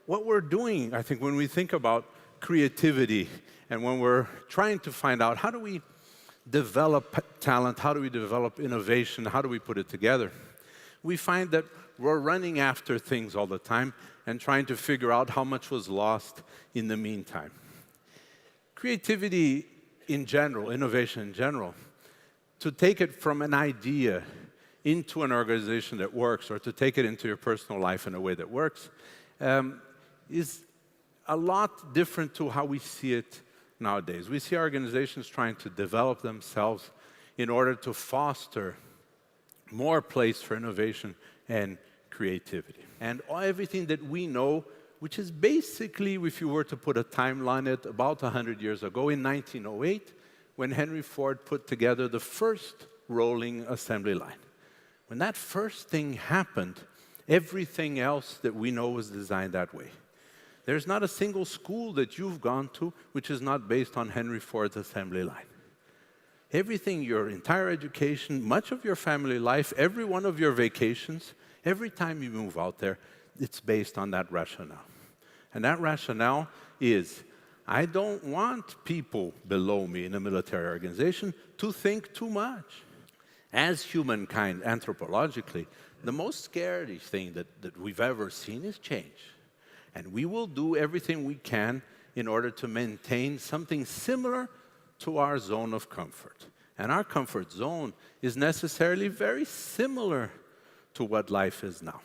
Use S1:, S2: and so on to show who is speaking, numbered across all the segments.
S1: what we're doing, I think, when we think about creativity and when we're trying to find out how do we develop talent, how do we develop innovation, how do we put it together, we find that we're running after things all the time and trying to figure out how much was lost in the meantime. Creativity in general, innovation in general, to take it from an idea into an organization that works, or to take it into your personal life in a way that works, is a lot different to how we see it nowadays. We see organizations trying to develop themselves in order to foster more place for innovation and creativity. And everything that we know, which is basically, if you were to put a timeline on it, about 100 years ago, in 1908, when Henry Ford put together the first rolling assembly line. When that first thing happened, everything else that we know was designed that way. There's not a single school that you've gone to which is not based on Henry Ford's assembly line. Everything, your entire education, much of your family life, every one of your vacations, every time you move out there, it's based on that rationale. And that rationale is, I don't want people below me in a military organization to think too much. As humankind, anthropologically, the most scary thing that we've ever seen is change. And we will do everything we can in order to maintain something similar to our zone of comfort. And our comfort zone is necessarily very similar to what life is now.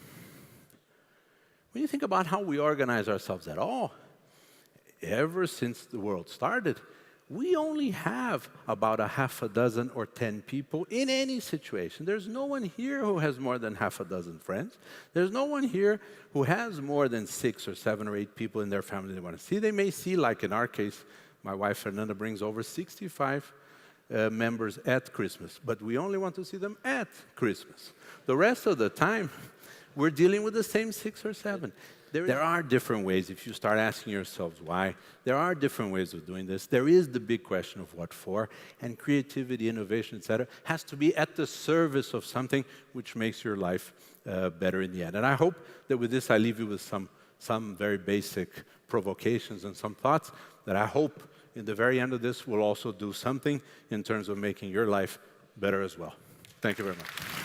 S1: When you think about how we organize ourselves at all, ever since the world started, we only have about a half a dozen or 10 people in any situation. There's no one here who has more than half a dozen friends. There's no one here who has more than 6 or 7 or 8 people in their family they want to see. They may see, like in our case, my wife Fernanda brings over 65 members at Christmas, but we only want to see them at Christmas. The rest of the time, we're dealing with the same 6 or 7. There are different ways, if you start asking yourselves why, there are different ways of doing this. There is the big question of what for, and creativity, innovation, etc., has to be at the service of something which makes your life better in the end. And I hope that with this I leave you with some very basic provocations and some thoughts that I hope in the very end of this will also do something in terms of making your life better as well. Thank you very much.